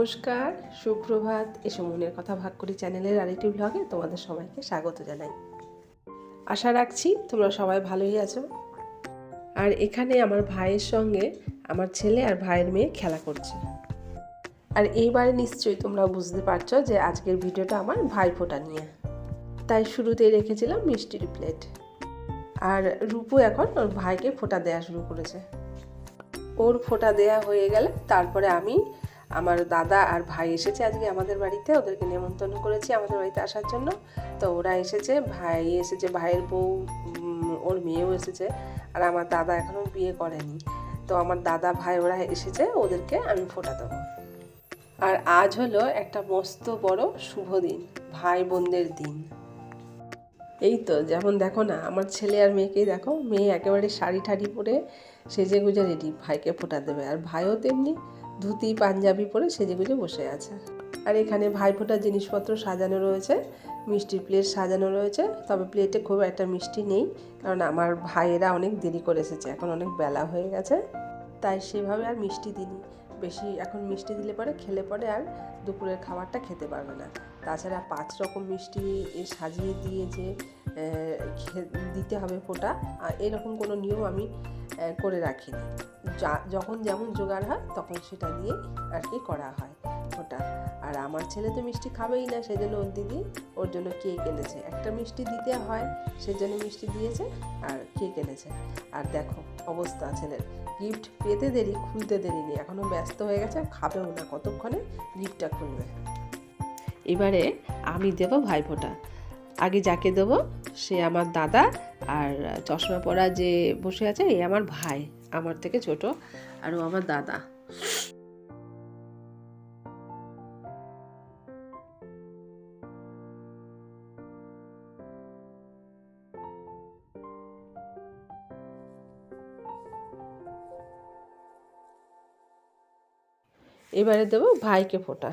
নমস্কার, সুপ্রভাত। এসো মনের কথা ভাগ করি চ্যানেলের আরেকটি ব্লগে তোমাদের সবাইকে স্বাগত জানাই। আশা রাখছি তোমরা সবাই ভালোই আছো। আর এখানে আমার ভাইয়ের সঙ্গে আমার ছেলে আর ভাইয়ের মেয়ে খেলা করছে। আর এইবারে নিশ্চয়ই তোমরা বুঝতে পারছো যে আজকের ভিডিওটা আমার ভাইফোঁটা নিয়ে। তাই শুরুতেই রেখেছিলাম মিষ্টির প্লেট। আর রূপু এখন ওর ভাইকে ফোঁটা দেওয়া শুরু করেছে। ওর ফোঁটা দেওয়া হয়ে গেলে তারপরে আমার দাদা আর ভাই এসেছে আজকে আমাদের বাড়িতে। ওদেরকে নেমন্তন্ন করেছি আমাদের বাড়িতে আসার জন্য। তো ওরা এসেছে, ভাই এসেছে, ভাইয়ের বউ, ওর মেয়েও এসেছে। আর আমার দাদা এখনও বিয়ে করেনি। তো আমার দাদা ভাই ওরা এসেছে, ওদেরকে আমি ফোঁটা দেবো। আর আজ হলো একটা মস্ত বড় শুভ দিন, ভাই বোনদের দিন। এই তো যেমন দেখো না, আমার ছেলে আর মেয়েকেই দেখো। মেয়ে একেবারে শাড়ি ঠাড়ি পরে সেজে গুজে রেডি ভাইকে ফোঁটা দেবে। আর ভাইও তেমনি ধুতি পাঞ্জাবি পরে সেজে গুজে বসে আছে। আর এখানে ভাই ফোঁটার জিনিসপত্র সাজানো রয়েছে, মিষ্টির প্লেট সাজানো রয়েছে। তবে প্লেটে খুব একটা মিষ্টি নেই, কারণ আমার ভাইয়েরা অনেক দেরি করে এসেছে, এখন অনেক বেলা হয়ে গেছে। তাই সেভাবে আর মিষ্টি দিইনি। বেশি এখন মিষ্টি দিলে পরে খেলে পরে আর দুপুরের খাবারটা খেতে পারবে না। তাছাড়া 5 রকম মিষ্টি সাজিয়ে দিয়ে যে দিতে হবে ফোঁটা, এরকম কোনো নিয়ম আমি করে রাখিনি। যখন যেমন জোগাড় হয় তখন সেটা দিয়ে আর কি করা হয় ফোঁটা। আর আমার ছেলে তো মিষ্টি খাবেই না, সেজন্য ওর দিদি ওর জন্য কেক এনেছে। একটা মিষ্টি দিতে হয়, সেজন্য মিষ্টি দিয়েছে আর কেক এনেছে। আর দেখো অবস্থা ছেলের, গিফট পেতে দেরি, খুলতে দেরি নেই, এখনও ব্যস্ত হয়ে গেছে, খাবেও না, কতক্ষণে গিফটটা খুলবে। এবারে আমি দেবো ভাইফোঁটা। আগে যাকে দেবো সে আমার দাদা, আর চশমা পরা যে বসে আছে এই আমার ভাই, আমার থেকে ছোট, আর ও আমার দাদা। এবারে দেবো ভাইকে ফোঁটা।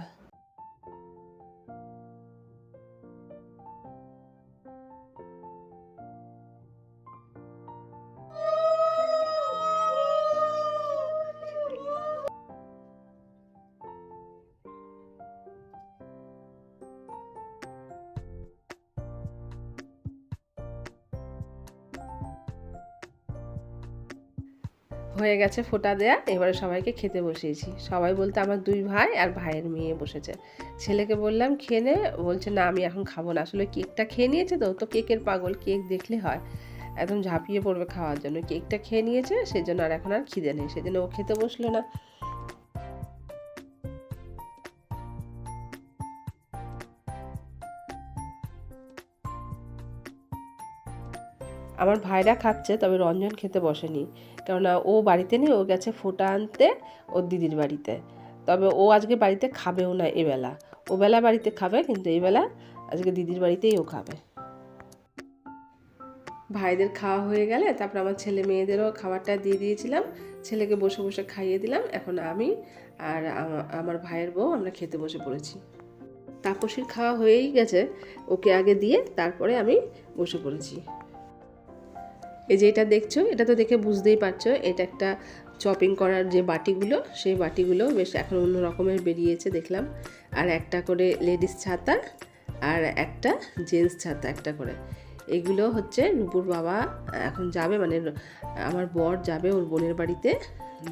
হয়ে গেছে ফোঁটা দেয়া, এবারে সবাইকে খেতে বসিয়েছি। সবাই বলতে আমার 2 ভাই আর ভাইয়ের মেয়ে বসেছে। ছেলেকে বললাম খেয়ে নে, বলছে না আমি এখন খাবো না। আসলে কেকটা খেয়ে নিয়েছে, তো কেকের পাগল, কেক দেখলে হয়, একদম ঝাঁপিয়ে পড়বে খাওয়ার জন্য। কেকটা খেয়ে নিয়েছে, সেজন্য আর এখন আর খিদে নেই, সেজন্য ও খেতে বসলো না। আমার ভাইরা খাচ্ছে, তবে রঞ্জন খেতে বসেনি, কেননা ও বাড়িতে নেই, ও গেছে ফোঁটা আনতে ওর দিদির বাড়িতে। তবে ও আজকে বাড়িতে খাবেও না এবেলা, ও বেলা বাড়িতে খাবে, কিন্তু এইবেলা আজকে দিদির বাড়িতেই ও খাবে। ভাইদের খাওয়া হয়ে গেলে তারপর আমার ছেলে মেয়েদেরও খাবারটা দিয়ে দিয়েছিলাম, ছেলেকে বসে বসে খাইয়ে দিলাম। এখন আমি আর আমার ভাইয়ের বউ আমরা খেতে বসে পড়েছি। তাপসীর খাওয়া হয়েই গেছে, ওকে আগে দিয়ে তারপরে আমি বসে পড়েছি। এই যে এটা দেখছো, এটা তো দেখে বুঝতেই পারছো, এটা একটা চপিং করার যে বাটিগুলো, সেই বাটিগুলো বেশ এখন অন্য রকমের বেরিয়েছে দেখলাম। আর একটা করে লেডিস ছাতা আর একটা জেন্টস ছাতা একটা করে। এগুলো হচ্ছে রূপুর বাবা এখন যাবে, মানে আমার বর যাবে ওর বোনের বাড়িতে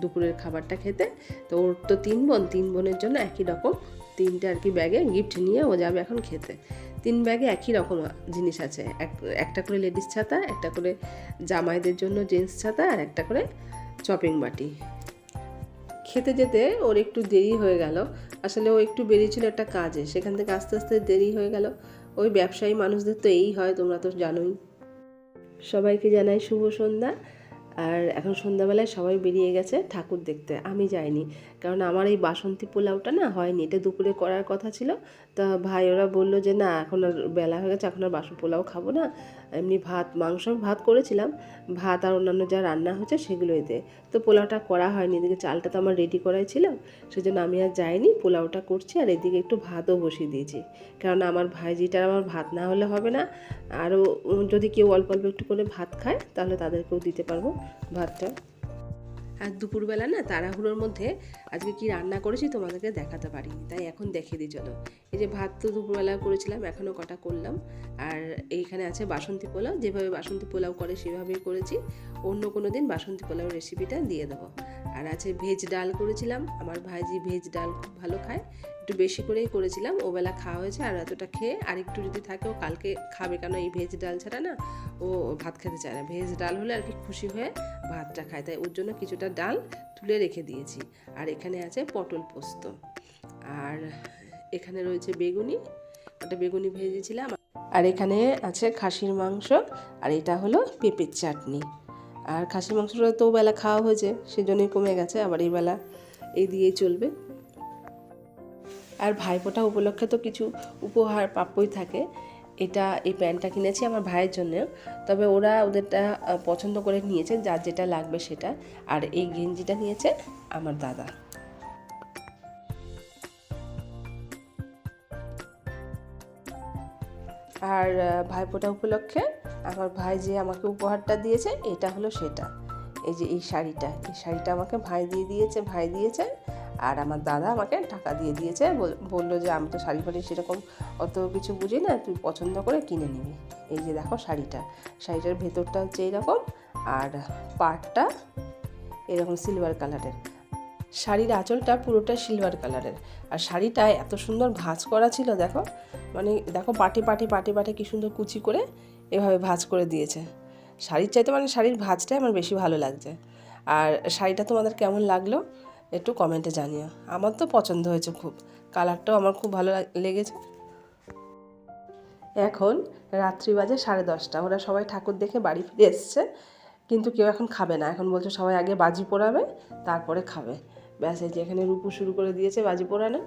দুপুরের খাবারটা খেতে। তো ওর তো 3 বোন, 3 বোনের জন্য একই রকম 3টে আর কি ব্যাগে গিফট নিয়ে ও যাবে এখন খেতে। 3 ব্যাগে একই রকম জিনিস আছে, একটা করে লেডিস ছাতা, একটা করে জামাইদের জন্য জেন্টস ছাতা, আর একটা করে চপিং বাটি। খেতে যেতে ওর একটু দেরি হয়ে গেল। আসলে ও একটু বেরিয়েছিল একটা কাজে, সেখান থেকে আস্তে আস্তে দেরি হয়ে গেল। ওই ব্যবসায়ী মানুষদের তো এই হয়, তোমরা তো জানোই। সবাইকে জানাই শুভ সন্ধ্যা। আর এখন সন্ধ্যাবেলায় সবাই বেরিয়ে গেছে ঠাকুর দেখতে, আমি যাইনি, কারণ আমার এই বাসন্তী পোলাওটা না হয়নি, এটা দুপুরে করার কথা ছিল। তা ভাই ওরা বললো যে না এখন আর বেলা হয়ে গেছে, এখন আর বাসন পোলাও খাবো না, এমনি ভাত করেছিলাম, ভাত আর অন্যান্য যা রান্না হয়েছে সেগুলোই দে। তো পোলাওটা করা হয়নি, এদিকে চালটা তো আমার রেডি করাই ছিল, সেজন্য আমি আর যাইনি, পোলাওটা করছি। আর এদিকে একটু ভাতও বসিয়ে দিয়েছি, কারণ আমার ভাইজিটার আমার ভাত না হলে হবে না। আরও যদি কেউ অল্প অল্প একটু করে ভাত খায় তাহলে তাদেরকেও দিতে পারবো ভাতটা। আর দুপুরবেলা না তাড়াহুড়োর মধ্যে আজকে কি রান্না করেছি তোমাদেরকে দেখাতে পারি, তাই এখন দেখিয়ে দিই চলো। এই যে ভাত তো দুপুরবেলা করেছিলাম, এখনও কটা করলাম। আর এইখানে আছে বাসন্তী পোলাও, যেভাবে বাসন্তী পোলাও করে সেভাবেই করেছি। অন্য কোনো দিন বাসন্তী পোলাও রেসিপিটা দিয়ে দেবো। আর আছে ভেজ ডাল করেছিলাম, আমার ভাইজি ভেজ ডাল খুব ভালো খায়, একটু বেশি করেই করেছিলাম। ওবেলা খাওয়া হয়েছে, আর এতটা খেয়ে আরেকটু যদি থাকে ও কালকে খাবে, কেন এই ভেজ ডাল ছাড়া না ও ভাত খেতে চায় না। ভেজ ডাল হলে আর কি খুশি হয়ে ভাতটা খায়, তাই ওর জন্য কিছুটা ডাল তুলে রেখে দিয়েছি। আর এখানে আছে পটল পোস্ত, আর এখানে রয়েছে বেগুনি, ওটা বেগুনি ভেজেছিলাম। আর এখানে আছে খাসির মাংস, আর এটা হলো পেঁপের চাটনি। আর খাসির মাংসটা তো বেলা খাওয়া হয়েছে, সেজন্যই কমে গেছে, আবার এই বেলা এই দিয়েই চলবে। আর ভাইফোঁটা উপলক্ষে তো কিছু উপহার প্রাপ্যই থাকে। এই প্যান্টটা কিনেছি আমার ভাইয়ের জন্য, তবে ওরা ওদেরটা পছন্দ করে নিয়েছে, যার যেটা লাগবে সেটা। আর এই গেঞ্জিটা নিয়েছে আমার দাদা। আর ভাইফোঁটা উপলক্ষে আমার ভাই যে আমাকে উপহারটা দিয়েছে এটা হলো সেটা। এই যে এই শাড়িটা আমাকে ভাই দিয়েছে। আর আমার দাদা আমাকে টাকা দিয়ে দিয়েছে, বললো যে আমি তো শাড়ি ফাড়ি সেরকম অত কিছু বুঝি না, তুই পছন্দ করে কিনে নিবি। এই যে দেখো শাড়িটার ভেতরটা হচ্ছে এইরকম, আর পাড়টা এরকম সিলভার কালারের। শাড়ির আঁচলটা পুরোটা সিলভার কালারের। আর শাড়িটা এত সুন্দর ভাঁজ করা ছিল, দেখো পাটি কি সুন্দর কুচি করে এভাবে ভাঁজ করে দিয়েছে। শাড়ির চাইতে শাড়ির ভাঁজটাই আমার বেশি ভালো লাগছে। আর শাড়িটা তোমাদের কেমন লাগলো একটু কমেন্টে জানিও। আমার তো পছন্দ হয়েছে খুব, কালারটাও আমার খুব ভালো লেগেছে। এখন রাত্রি বাজে 10:30, ওরা সবাই ঠাকুর দেখে বাড়ি ফিরে এসছে, কিন্তু কেউ এখন খাবে না। এখন বলছে সবাই আগে বাজি পোড়াবে, তারপরে খাবে। ব্যাস, এই যে এখানে রূপু শুরু করে দিয়েছে বাজি পোড়ানো।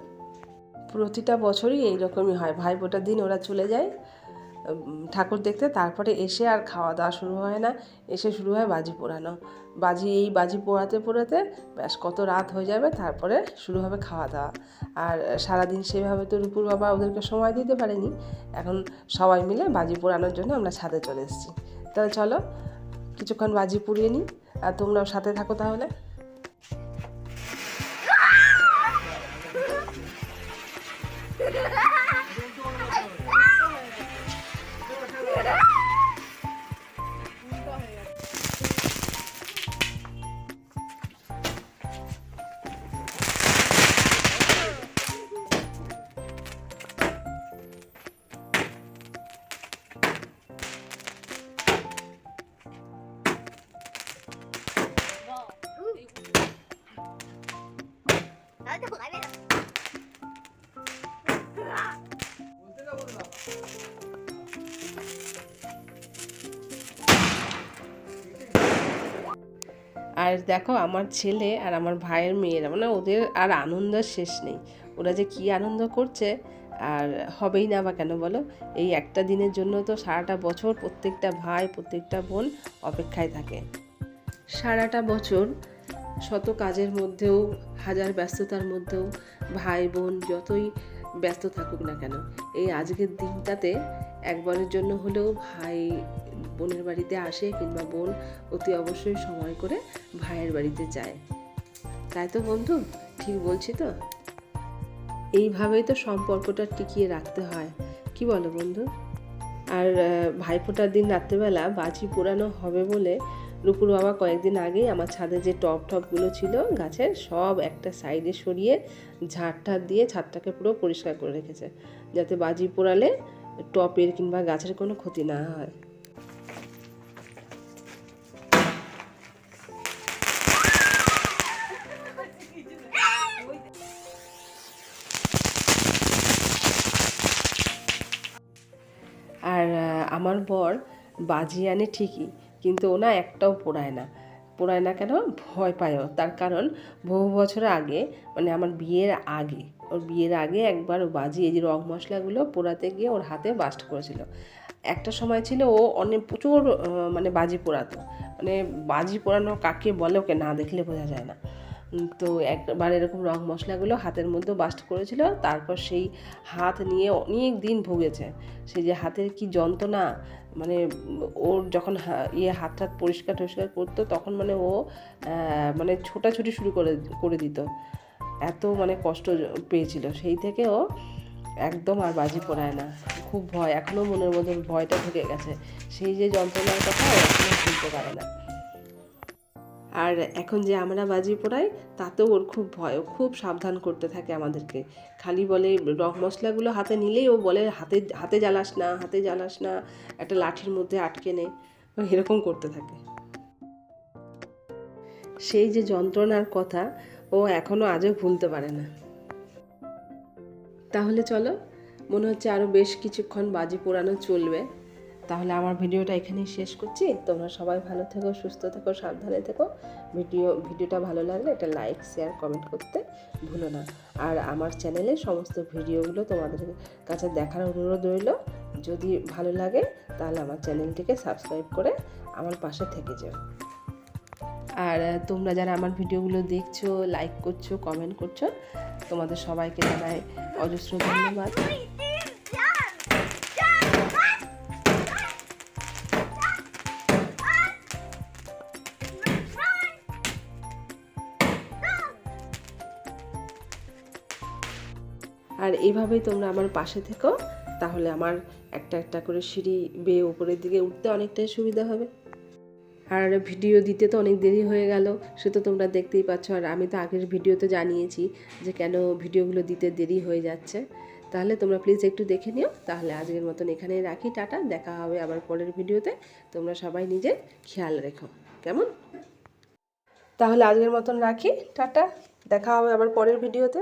প্রতিটা বছরই এইরকমই হয়, ভাইফোঁটার দিন ওরা চলে যায় ঠাকুর দেখতে, তারপরে এসে আর খাওয়া দাওয়া শুরু হয় না, এসে শুরু হয় বাজি পোড়ানো। বাজি পোড়াতে ব্যাস কত রাত হয়ে যাবে, তারপরে শুরু হবে খাওয়া দাওয়া। আর সারাদিন সেভাবে তো রূপুর বাবা ওদেরকে সময় দিতে পারেনি। এখন সবাই মিলে বাজি পোড়ানোর জন্য আমরা ছাদে চলে এসেছি। তাহলে চলো কিছুক্ষণ বাজি পুড়িয়ে নিই, আর তোমরাও সাথে থাকো তাহলে। আর দেখো আমার ছেলে আর আমার ভাইয়ের মেয়েরা, ওদের আর আনন্দের শেষ নেই। ওরা যে কী আনন্দ করছে, আর হবেই না বা কেন বলো। এই একটা দিনের জন্য তো সারাটা বছর প্রত্যেকটা ভাই প্রত্যেকটা বোন অপেক্ষায় থাকে। সারাটা বছর শত কাজের মধ্যেও, হাজার ব্যস্ততার মধ্যেও ভাই বোন যতই ব্যস্ত থাকুক না কেন, এই আজকের দিনটাতে একবারের জন্য হলেও ভাই বোনের বাড়িতে আসে, কিংবা বোন অতি অবশ্যই সময় করে ভাইয়ের বাড়িতে যায়। তাই তো বন্ধু, ঠিক বলছি তো? এইভাবেই তো সম্পর্কটা টিকিয়ে রাখতে হয়, কি বলো বন্ধু? আর ভাইফোঁটার দিন রাত্রেবেলা বাজি পোড়ানো হবে বলে রূপুর বাবা কয়েকদিন আগেই আমার ছাদে যে টবগুলো ছিল গাছের, সব একটা সাইডে সরিয়ে ঝাড় দিয়ে ছাদটাকে পুরো পরিষ্কার করে রেখেছে, যাতে বাজি পোড়ালে টবের কিংবা গাছের কোনো ক্ষতি না হয়। আর আমার বর বাজি আনে ঠিকই, কিন্তু ও না একটাও পোড়ায় না কেন, ভয় পায়ও। তার কারণ বহু বছর আগে, আমার বিয়ের আগে একবার ও বাজি, এই যে রং মশলাগুলো পোড়াতে গিয়ে ওর হাতে বাস্ট করেছিল। একটা সময় ছিল ও প্রচুর বাজি পোড়াতো। বাজি পোড়ানো কাকে বলে ওকে না দেখলে বোঝা যায় না। তো একবার এরকম রং মশলাগুলো হাতের মধ্যে বাস্ট করেছিল, তারপর সেই হাত নিয়ে অনেক দিন ভুগেছে। সেই যে হাতের কি যন্ত্রণা, মানে ওর যখন হাত টাত পরিষ্কার টরিষ্কার করতো তখন মানে ও মানে ছোটাছুটি শুরু করে দিত, এত মানে কষ্ট পেয়েছিল। সেই থেকে ও একদম আর বাজি পোড়ায় না, খুব ভয়, এখনও মনের মধ্যে ভয়টা ঢুকে গেছে। সেই যে যন্ত্রণার কথা ও এখনও ভুলতে পারে না। আর এখন যে আমরা বাজি পোড়াই তাতেও ওর খুব ভয়, ও খুব সাবধান করতে থাকে আমাদেরকে। খালি বলে রং মশলাগুলো হাতে নিলেই ও বলে হাতে হাতে জ্বালাস না, হাতে জ্বালাস না, একটা লাঠির মধ্যে আটকে নে, ও এরকম করতে থাকে। সেই যে যন্ত্রণার কথা ও এখনও আজও ভুলতে পারে না। তাহলে চলো, মনে হচ্ছে আরও বেশ কিছুক্ষণ বাজি পোড়ানো চলবে। তাহলে আমার ভিডিওটা এখানেই শেষ করছি। তোমরা সবাই ভালো থেকো, সুস্থ থেকো, সাবধানে থেকো। ভিডিওটা ভালো লাগলে এটা লাইক, শেয়ার, কমেন্ট করতে ভুলো না। আর আমার চ্যানেলে সমস্ত ভিডিওগুলো তোমাদের কাছে দেখার অনুরোধ রইল। যদি ভালো লাগে তাহলে আমার চ্যানেলটিকে সাবস্ক্রাইব করে আমার পাশে থেকে যেও। আর তোমরা যারা আমার ভিডিওগুলো দেখছো, লাইক করছো, কমেন্ট করছো, তোমাদের সবাইকে জানাই অজস্র ধন্যবাদ। আর এইভাবেই তোমরা আমার পাশে থেকো, তাহলে আমার একটা একটা করে সিঁড়ি বেয়ে উপরের দিকে উঠতে অনেকটাই সুবিধা হবে। আর ভিডিও দিতে তো অনেক দেরি হয়ে গেল, সে তো তোমরা দেখতেই পাচ্ছ। আর আমি তো আগের ভিডিওতে জানিয়েছি যে কেন ভিডিওগুলো দিতে দেরি হয়ে যাচ্ছে। তাহলে তোমরা প্লিজ একটু দেখে নিও। তাহলে আজকের মতন এখানেই রাখি, টাটা, দেখা হবে আবার পরের ভিডিওতে। তোমরা সবাই নিজের খেয়াল রেখো, কেমন? তাহলে আজকের মতন রাখি, টাটা, দেখা হবে আবার পরের ভিডিওতে।